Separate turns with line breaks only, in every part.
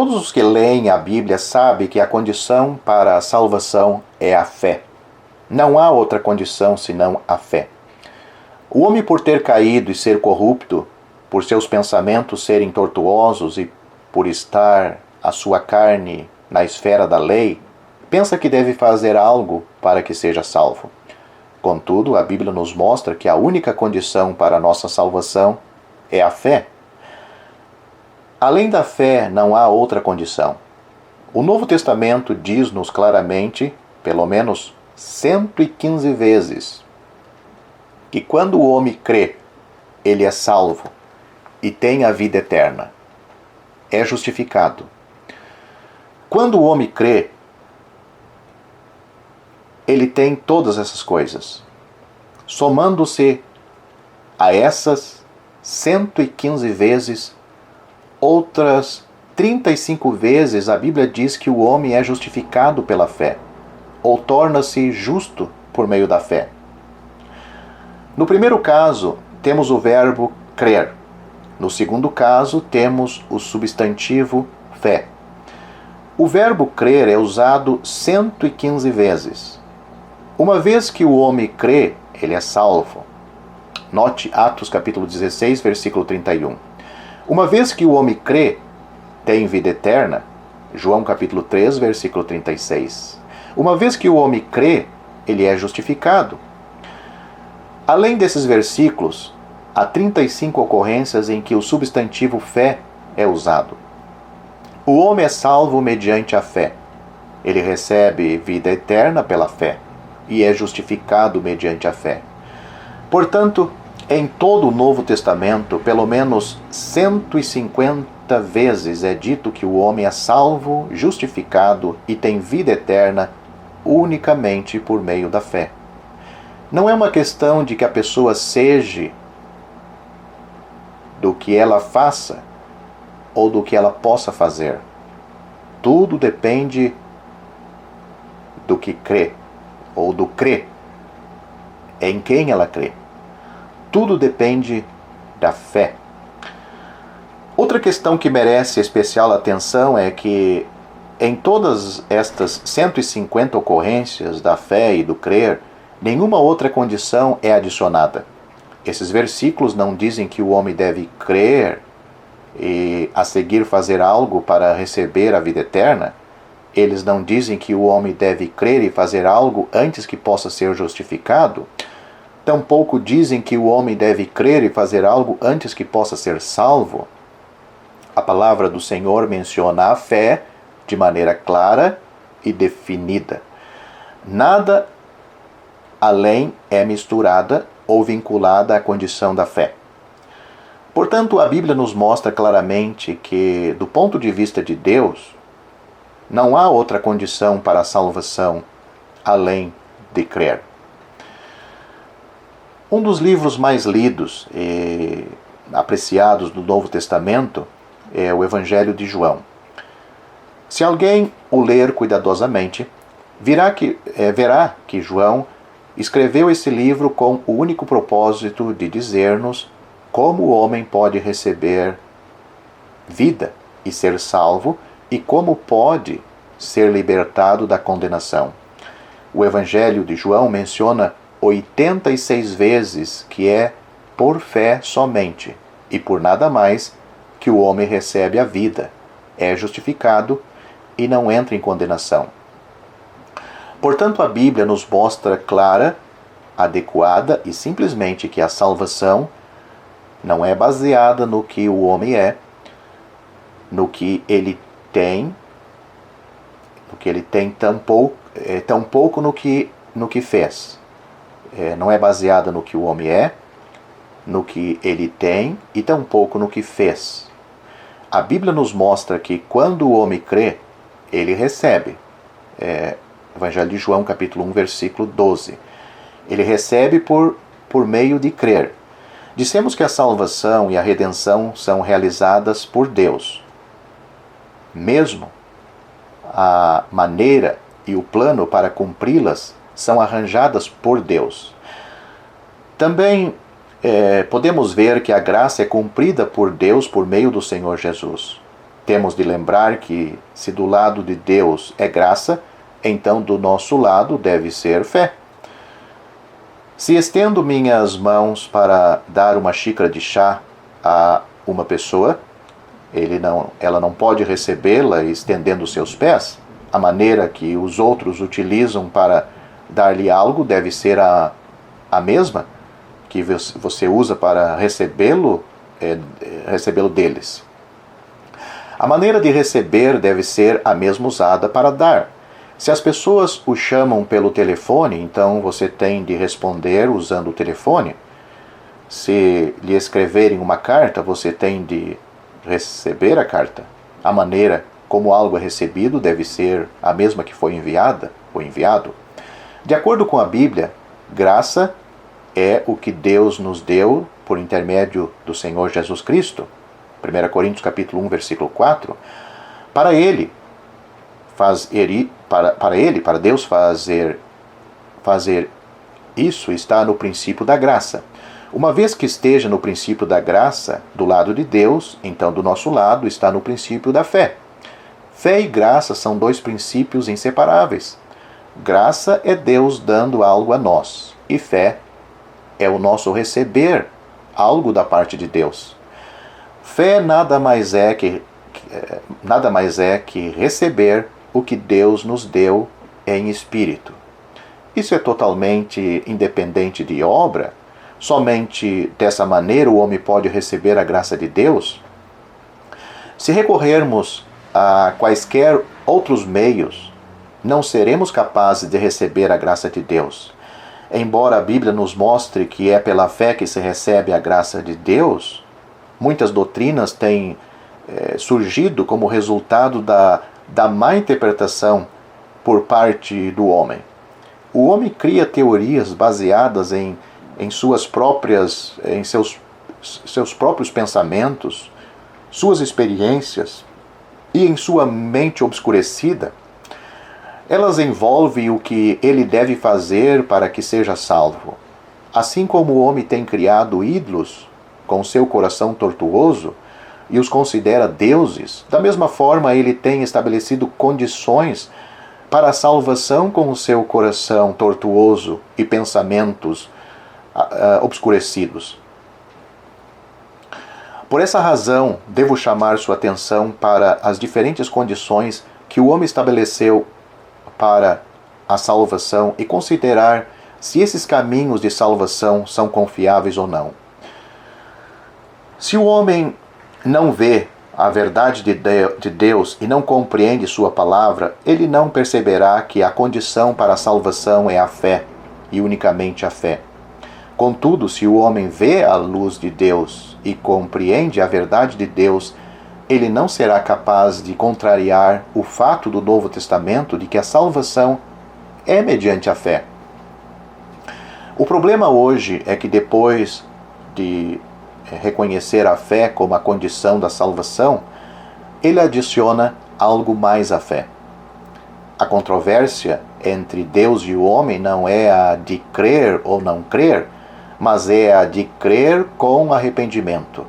Todos os que leem a Bíblia sabem que a condição para a salvação é a fé. Não há outra condição senão a fé. O homem, por ter caído e ser corrupto, por seus pensamentos serem tortuosos e por estar a sua carne na esfera da lei, pensa que deve fazer algo para que seja salvo. Contudo, a Bíblia nos mostra que a única condição para a nossa salvação é a fé. Além da fé, não há outra condição. O Novo Testamento diz-nos claramente, pelo menos 115 vezes, que quando o homem crê, ele é salvo e tem a vida eterna. É justificado. Quando o homem crê, ele tem todas essas coisas. Somando-se a essas 115 vezes, outras 35 vezes a Bíblia diz que o homem é justificado pela fé, ou torna-se justo por meio da fé. No primeiro caso, temos o verbo crer. No segundo caso, temos o substantivo fé. O verbo crer é usado 115 vezes. Uma vez que o homem crê, ele é salvo. Note Atos capítulo 16, versículo 31. Uma vez que o homem crê, tem vida eterna. João capítulo 3, versículo 36. Uma vez que o homem crê, ele é justificado. Além desses versículos, há 35 ocorrências em que o substantivo fé é usado. O homem é salvo mediante a fé. Ele recebe vida eterna pela fé e é justificado mediante a fé. Portanto, em todo o Novo Testamento, pelo menos 150 vezes é dito que o homem é salvo, justificado e tem vida eterna unicamente por meio da fé. Não é uma questão de que a pessoa seja do que ela faça ou do que ela possa fazer. Tudo depende do que crê ou do crer. Em quem ela crê. Tudo depende da fé. Outra questão que merece especial atenção é que em todas estas 150 ocorrências da fé e do crer, nenhuma outra condição é adicionada. Esses versículos não dizem que o homem deve crer e a seguir fazer algo para receber a vida eterna. Eles não dizem que o homem deve crer e fazer algo antes que possa ser justificado. Tampouco dizem que o homem deve crer e fazer algo antes que possa ser salvo. A palavra do Senhor menciona a fé de maneira clara e definida. Nada além é misturada ou vinculada à condição da fé. Portanto, a Bíblia nos mostra claramente que, do ponto de vista de Deus, não há outra condição para a salvação além de crer. Um dos livros mais lidos e apreciados do Novo Testamento é o Evangelho de João. Se alguém o ler cuidadosamente, verá que João escreveu esse livro com o único propósito de dizer-nos como o homem pode receber vida e ser salvo e como pode ser libertado da condenação. O Evangelho de João menciona 86 vezes que é por fé somente e por nada mais que o homem recebe a vida, é justificado e não entra em condenação. Portanto, a Bíblia nos mostra clara, adequada e simplesmente que a salvação não é baseada no que o homem é, no que ele tem, tampouco no que fez. Não é baseada no que o homem é, no que ele tem e tampouco no que fez. A Bíblia nos mostra que quando o homem crê, ele recebe. Evangelho de João, capítulo 1, versículo 12. Ele recebe por meio de crer. Dissemos que a salvação e a redenção são realizadas por Deus. Mesmo a maneira e o plano para cumpri-las são arranjadas por Deus. Também podemos ver que a graça é cumprida por Deus por meio do Senhor Jesus. temos de lembrar que se do lado de Deus é graça, então do nosso lado deve ser fé. Se estendo minhas mãos para dar uma xícara de chá a uma pessoa, ela não pode recebê-la estendendo seus pés. A maneira que os outros utilizam para dar-lhe algo deve ser a mesma que você usa para recebê-lo deles. A maneira de receber deve ser a mesma usada para dar. Se as pessoas o chamam pelo telefone, então você tem de responder usando o telefone. Se lhe escreverem uma carta, você tem de receber a carta. A maneira como algo é recebido deve ser a mesma que foi enviada ou enviado. De acordo com a Bíblia, graça é o que Deus nos deu por intermédio do Senhor Jesus Cristo. 1 Coríntios capítulo 1, versículo 4. Para Deus fazer isso está no princípio da graça. Uma vez que esteja no princípio da graça do lado de Deus, então do nosso lado está no princípio da fé. Fé e graça são dois princípios inseparáveis. Graça é Deus dando algo a nós, e fé é o nosso receber algo da parte de Deus. Fé nada mais é que receber o que Deus nos deu em espírito. Isso é totalmente independente de obra. Somente dessa maneira o homem pode receber a graça de Deus. Se recorrermos a quaisquer outros meios, não seremos capazes de receber a graça de Deus. Embora a Bíblia nos mostre que é pela fé que se recebe a graça de Deus, muitas doutrinas têm surgido como resultado da má interpretação por parte do homem. O homem cria teorias baseadas em seus próprios pensamentos, suas experiências e em sua mente obscurecida. Elas envolvem o que ele deve fazer para que seja salvo. Assim como o homem tem criado ídolos com seu coração tortuoso e os considera deuses, da mesma forma ele tem estabelecido condições para a salvação com o seu coração tortuoso e pensamentos obscurecidos. Por essa razão, devo chamar sua atenção para as diferentes condições que o homem estabeleceu para a salvação e considerar se esses caminhos de salvação são confiáveis ou não. Se o homem não vê a verdade de Deus e não compreende sua palavra, ele não perceberá que a condição para a salvação é a fé, e unicamente a fé. Contudo, se o homem vê a luz de Deus e compreende a verdade de Deus, ele não será capaz de contrariar o fato do Novo Testamento de que a salvação é mediante a fé. O problema hoje é que depois de reconhecer a fé como a condição da salvação, ele adiciona algo mais à fé. A controvérsia entre Deus e o homem não é a de crer ou não crer, mas é a de crer com arrependimento,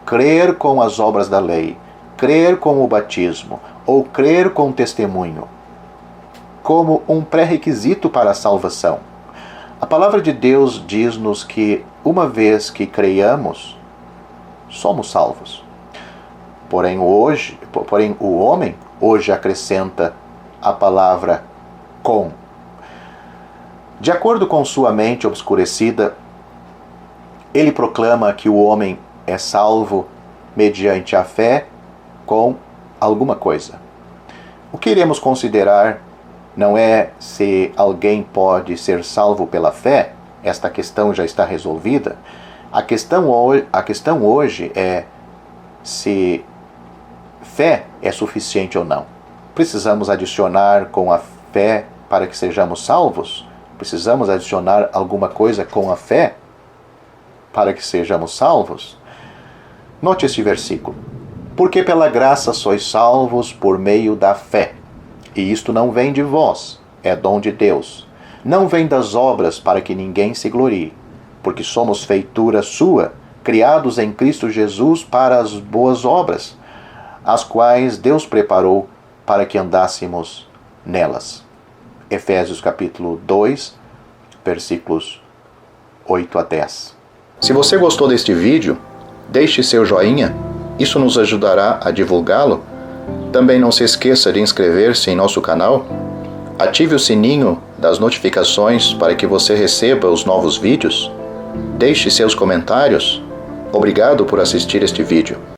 crer com as obras da lei, crer com o batismo ou crer com o testemunho, como um pré-requisito para a salvação. A palavra de Deus diz-nos que, uma vez que creiamos, somos salvos. Porém, o homem hoje acrescenta a palavra com. De acordo com sua mente obscurecida, ele proclama que o homem é salvo mediante a fé com alguma coisa. O que iremos considerar não é se alguém pode ser salvo pela fé. Esta questão já está resolvida. A questão hoje é se fé é suficiente ou não. Precisamos adicionar com a fé para que sejamos salvos? Precisamos adicionar alguma coisa com a fé para que sejamos salvos? Note este versículo. Porque pela graça sois salvos por meio da fé. E isto não vem de vós, é dom de Deus. Não vem das obras para que ninguém se glorie. Porque somos feitura sua, criados em Cristo Jesus para as boas obras, as quais Deus preparou para que andássemos nelas. Efésios capítulo 2, versículos 8 a 10. Se você gostou deste vídeo, deixe seu joinha, isso nos ajudará a divulgá-lo. Também não se esqueça de inscrever-se em nosso canal. Ative o sininho das notificações para que você receba os novos vídeos. Deixe seus comentários. Obrigado por assistir este vídeo.